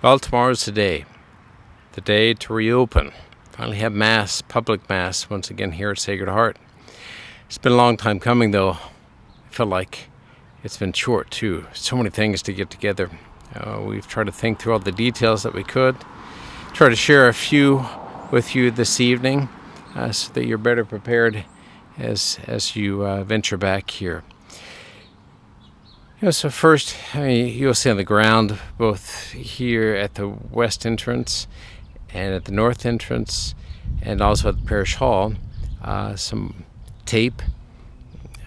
Well, tomorrow's the day to reopen. Finally have Mass, public Mass, once again here at Sacred Heart. It's been a long time coming, though. I feel like it's been short, too. So many things to get together. We've tried to think through all the details that we could. Try to share a few with you this evening so that you're better prepared as you venture back here. So first, you'll see on the ground, both here at the west entrance and at the north entrance, and also at the parish hall, some tape.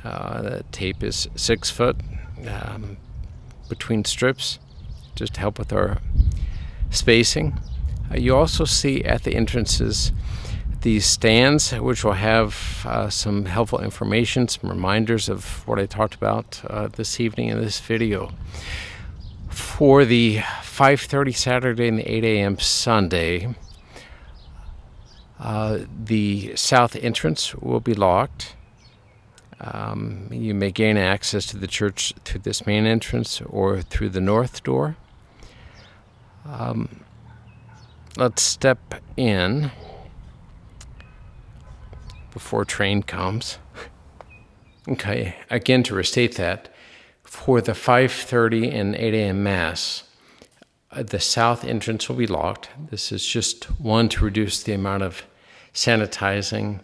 The tape is 6 foot between strips, just to help with our spacing. You also see at the entrances these stands, which will have some helpful information, some reminders of what I talked about this evening in this video. For the 5:30 Saturday and the 8 a.m. Sunday, the south entrance will be locked. You may gain access to the church through this main entrance or through the north door. Let's step in before train comes. Okay, again, to restate that, for the 5:30 and 8 a.m. Mass, the south entrance will be locked. This is just one, to reduce the amount of sanitizing,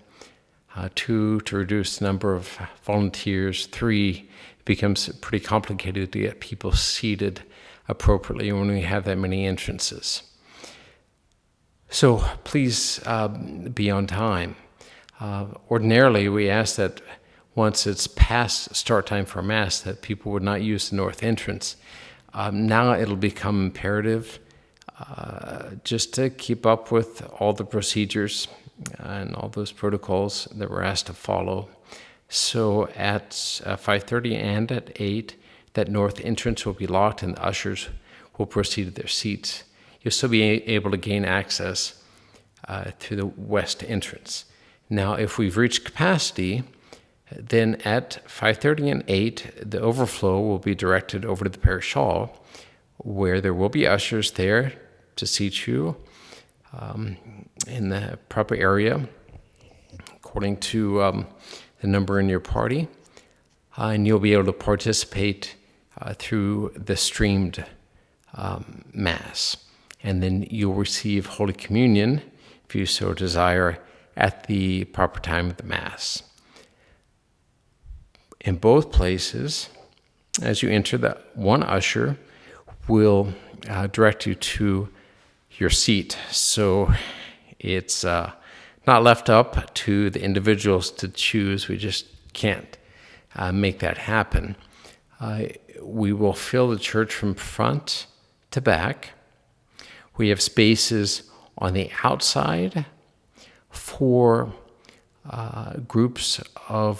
two, to reduce the number of volunteers, three, it becomes pretty complicated to get people seated appropriately when we have that many entrances. So please be on time. Ordinarily, we ask that once it's past start time for Mass, that people would not use the north entrance. Now it'll become imperative just to keep up with all the procedures and all those protocols that we're asked to follow. So at 5:30 and at 8, that north entrance will be locked and the ushers will proceed to their seats. You'll still be able to gain access through the west entrance. Now, if we've reached capacity, then at 5:30 and 8, the overflow will be directed over to the parish hall, where there will be ushers there to seat you in the proper area, according to the number in your party, and you'll be able to participate through the streamed Mass. And then you'll receive Holy Communion, if you so desire, at the proper time of the Mass. In both places, as you enter, the one usher will direct you to your seat. So it's not left up to the individuals to choose. We just can't make that happen. We will fill the church from front to back. We have spaces on the outside for groups of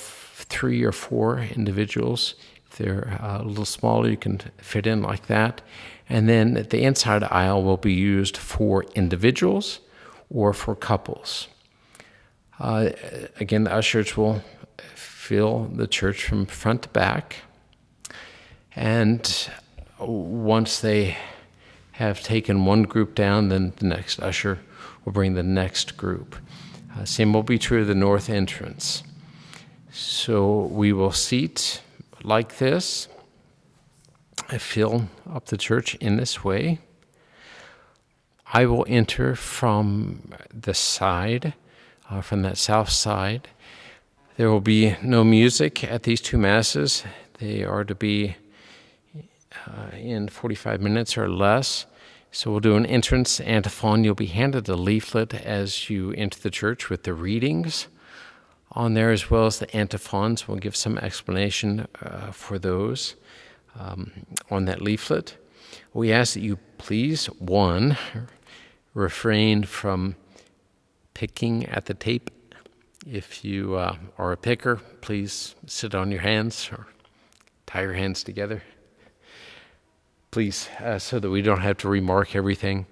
3 or 4 individuals. If they're a little smaller, you can fit in like that. And then the inside aisle will be used for individuals or for couples. Again, the ushers will fill the church from front to back. And once they have taken one group down, then the next usher will bring the next group. Same will be true of the north entrance. So we will seat like this, fill up the church in this way. I will enter from the side, from that south side. There will be no music at these two Masses. They are to be in 45 minutes or less. So we'll do an entrance antiphon. You'll be handed a leaflet as you enter the church with the readings on there, as well as the antiphons. We'll give some explanation for those on that leaflet. We ask that you please, one, refrain from picking at the tape. If you are a picker, please sit on your hands or tie your hands together, please, so that we don't have to remark everything.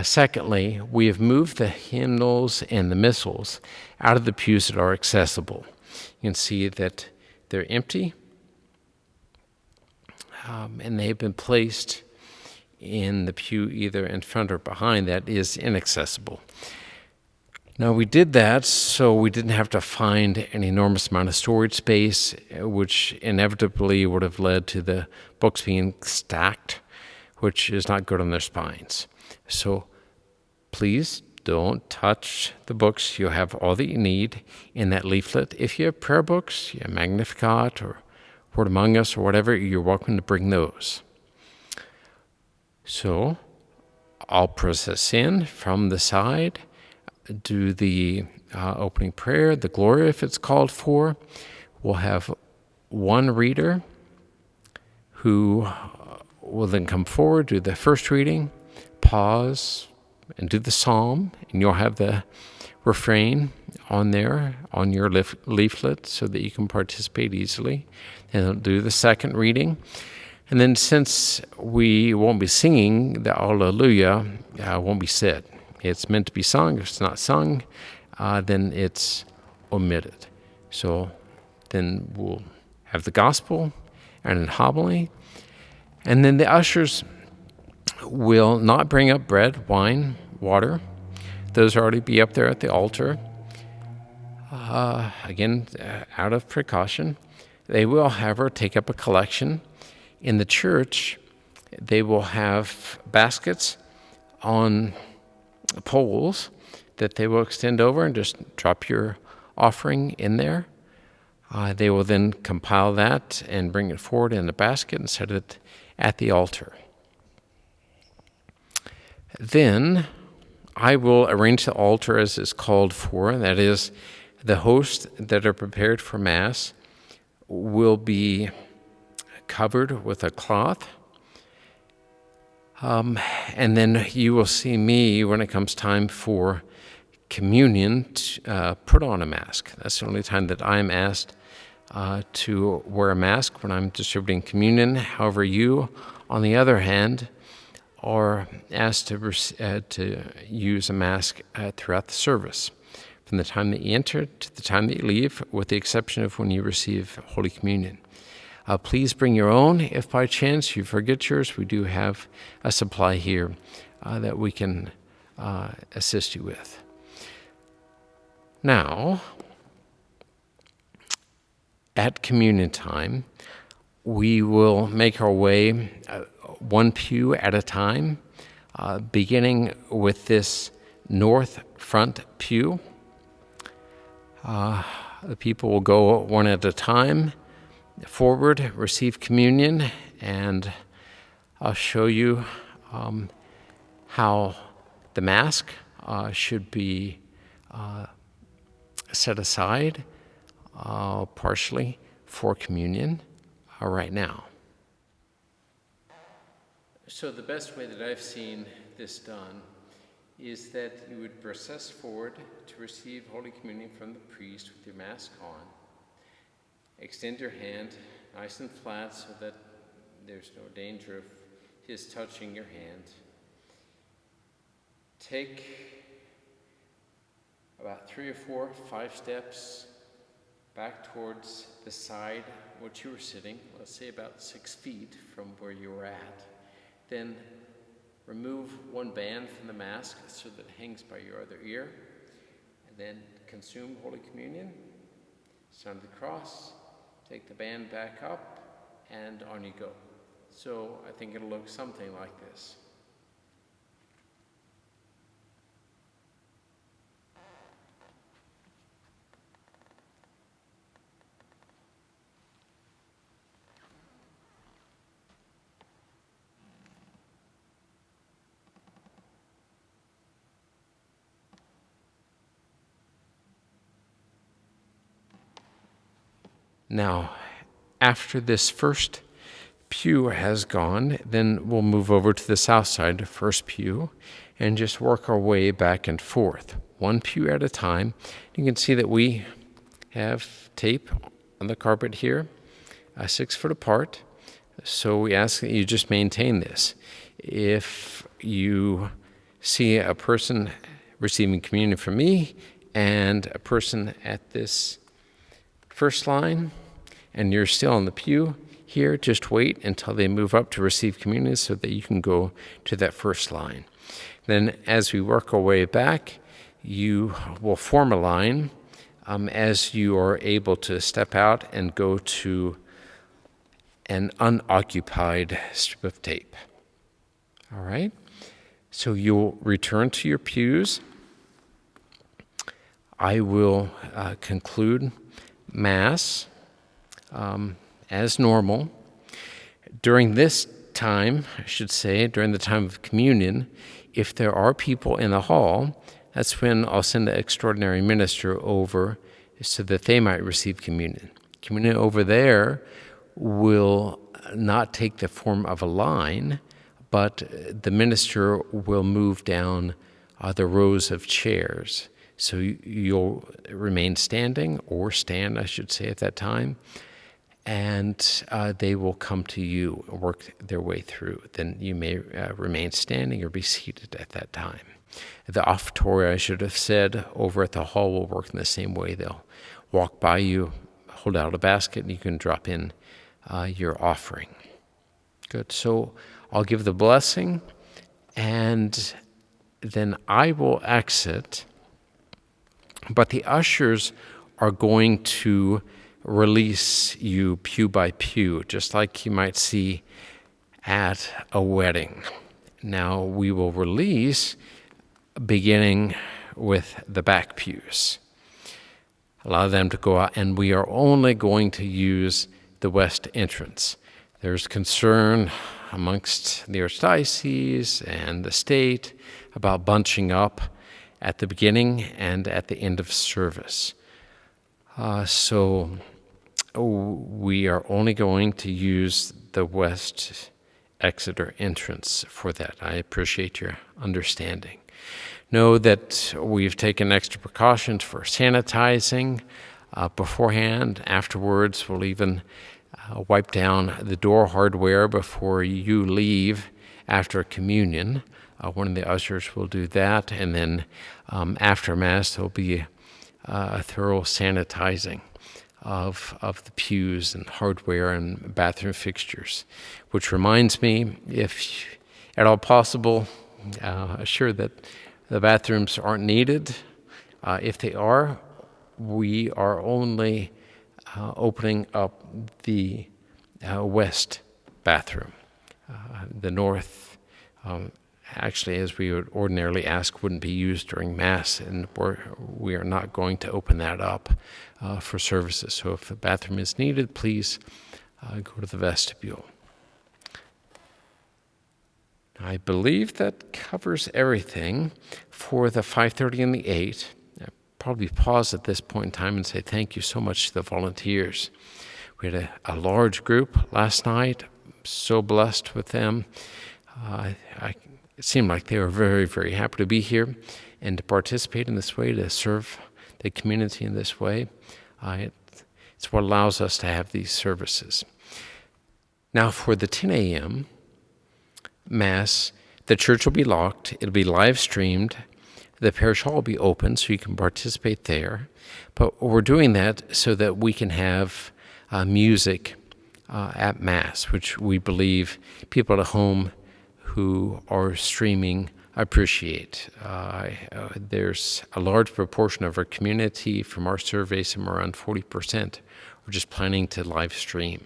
Secondly, we have moved the hymnals and the missals out of the pews that are accessible. You can see that they're empty, and they've been placed in the pew either in front or behind that is inaccessible. Now, we did that so we didn't have to find an enormous amount of storage space, which inevitably would have led to the books being stacked, which is not good on their spines. So please don't touch the books. You'll have all that you need in that leaflet. If you have prayer books, you have Magnificat or Word Among Us or whatever, you're welcome to bring those. So I'll process in from the side, do the opening prayer, the Gloria if it's called for. We'll have one reader who will then come forward, do the first reading, pause, and do the psalm, and you'll have the refrain on there on your leaflet so that you can participate easily. And they'll do the second reading. And then since we won't be singing, the Alleluia won't be said. It's meant to be sung. If it's not sung, then it's omitted. So then we'll have the gospel and an homily. And then the ushers will not bring up bread, wine, water. Those already be up there at the altar. Again, out of precaution. They will, however, take up a collection. In the church, they will have baskets on poles that they will extend over and just drop your offering in there. They will then compile that and bring it forward in a basket and set it at the altar. Then I will arrange the altar as is called for. That is, the hosts that are prepared for Mass will be covered with a cloth. And then you will see me when it comes time for communion put on a mask. That's the only time that I'm asked to wear a mask when I'm distributing communion. However, you, on the other hand, are asked to use a mask throughout the service, from the time that you enter to the time that you leave, with the exception of when you receive Holy Communion. Please bring your own. If by chance you forget yours, we do have a supply here that we can assist you with. Now, at communion time, we will make our way one pew at a time, beginning with this north front pew. The people will go one at a time forward, receive communion, and I'll show you how the mask should be set aside partially for communion right now. So the best way that I've seen this done is that you would process forward to receive Holy Communion from the priest with your mask on. Extend your hand nice and flat so that there's no danger of his touching your hand. Take about 3 or 4, 5 steps back towards the side which you were sitting, let's say about 6 feet from where you were at. Then remove one band from the mask so that it hangs by your other ear, and then consume Holy Communion, sign of the cross, take the band back up, and on you go. So I think it'll look something like this. Now, after this first pew has gone, then we'll move over to the south side, first pew, and just work our way back and forth, one pew at a time. You can see that we have tape on the carpet here, 6 foot apart, so we ask that you just maintain this. If you see a person receiving communion from me and a person at this first line, and you're still in the pew, here, just wait until they move up to receive communion so that you can go to that first line. Then as we work our way back, you will form a line as you are able to step out and go to an unoccupied strip of tape. All right? So you'll return to your pews. I will conclude Mass as normal. During this time, I should say, during the time of communion, if there are people in the hall, that's when I'll send the extraordinary minister over so that they might receive communion. Communion over there will not take the form of a line, but the minister will move down the rows of chairs. So you'll remain standing, or stand, I should say, at that time, and they will come to you and work their way through. Then you may remain standing or be seated at that time. The offertory, I should have said, over at the hall will work in the same way. They'll walk by you, hold out a basket, and you can drop in your offering. Good. So I'll give the blessing, and then I will exit. But the ushers are going to release you pew by pew, just like you might see at a wedding. Now, we will release beginning with the back pews. Allow them to go out, and we are only going to use the west entrance. There's concern amongst the archdiocese and the state about bunching up at the beginning and at the end of service. So we are only going to use the west exit or entrance for that. I appreciate your understanding. Know that we've taken extra precautions for sanitizing beforehand. Afterwards, we'll even wipe down the door hardware before you leave after communion. One of the ushers will do that, and then after Mass, there'll be a thorough sanitizing of the pews and hardware and bathroom fixtures. Which reminds me, if at all possible, assure that the bathrooms aren't needed. If they are, we are only opening up the west bathroom. The north, actually, as we would ordinarily ask, wouldn't be used during Mass, and we are not going to open that up for services. So if the bathroom is needed, please go to the vestibule. I believe that covers everything for the 5:30 and the 8. I'll probably pause at this point in time and say thank you so much to the volunteers. We had a large group last night. So blessed with them. It seemed like they were very, very happy to be here and to participate in this way, to serve the community in this way. It's what allows us to have these services. Now for the 10 a.m. Mass, the church will be locked. It'll be live streamed. The parish hall will be open so you can participate there. But we're doing that so that we can have music at Mass, which we believe people at home who are streaming appreciate. There's a large proportion of our community, from our survey, somewhere around 40%, are just planning to live stream.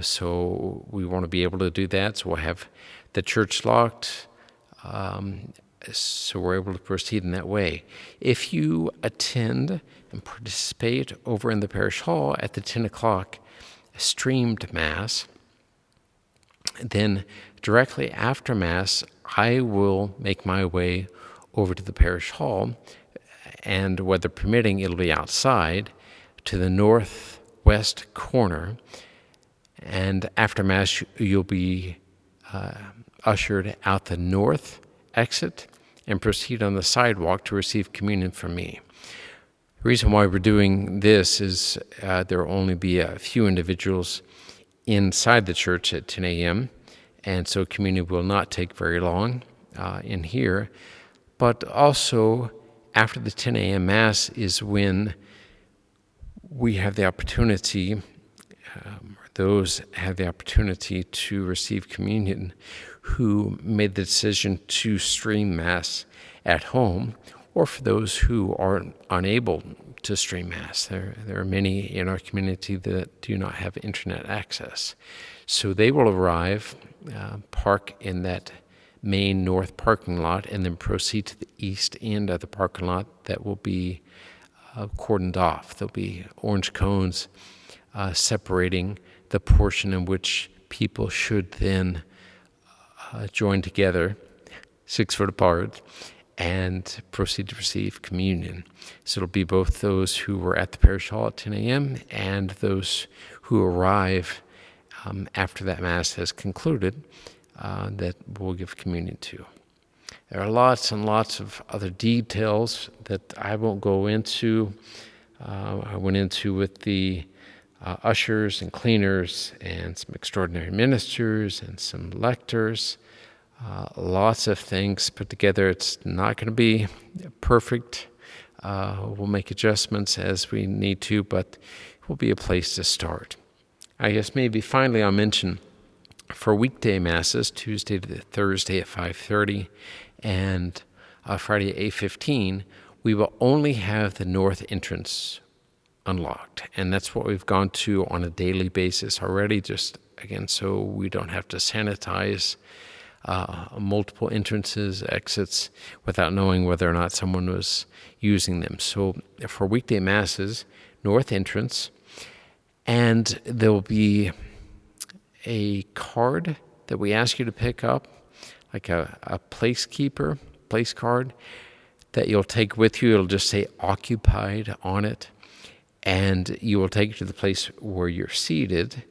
So we want to be able to do that. So we'll have the church locked, so we're able to proceed in that way. If you attend and participate over in the parish hall at the 10 o'clock streamed Mass, then directly after Mass, I will make my way over to the parish hall, and weather permitting, it'll be outside to the northwest corner. And after Mass, you'll be ushered out the north exit and proceed on the sidewalk to receive communion from me. The reason why we're doing this is there will only be a few individuals inside the church at 10 a.m., and so communion will not take very long in here. But also, after the 10 a.m. Mass is when we have the opportunity, those have the opportunity to receive communion who made the decision to stream Mass at home, or for those who are unable to stream Mass. There are many in our community that do not have internet access. So they will arrive, park in that main north parking lot, and then proceed to the east end of the parking lot that will be cordoned off. There'll be orange cones separating the portion in which people should then join together 6 foot apart and proceed to receive communion. So it'll be both those who were at the parish hall at 10 a.m. and those who arrive after that Mass has concluded that we'll give communion to. There are lots and lots of other details that I won't go into. I went into with the ushers and cleaners and some extraordinary ministers and some lectors. Lots of things put together. It's not going to be perfect. We'll make adjustments as we need to, but it will be a place to start. I guess maybe finally I'll mention for weekday Masses, Tuesday to Thursday at 5:30 and Friday at 8:15, we will only have the north entrance unlocked. And that's what we've gone to on a daily basis already, just again, so we don't have to sanitize multiple entrances, exits, without knowing whether or not someone was using them. So for weekday Masses, north entrance, and there will be a card that we ask you to pick up, like a place card that you'll take with you. It'll just say occupied on it, and you will take it to the place where you're seated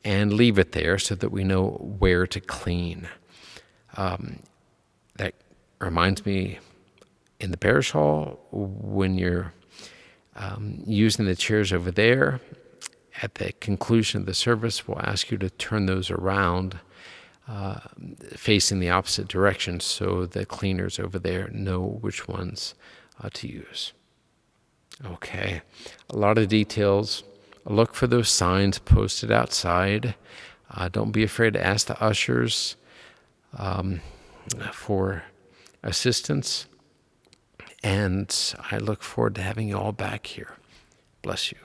and leave it there so that we know where to clean. That reminds me, in the parish hall, when you're using the chairs over there, at the conclusion of the service, we'll ask you to turn those around facing the opposite direction so the cleaners over there know which ones to use. Okay, a lot of details. Look for those signs posted outside. Don't be afraid to ask the ushers for assistance. And I look forward to having you all back here. Bless you.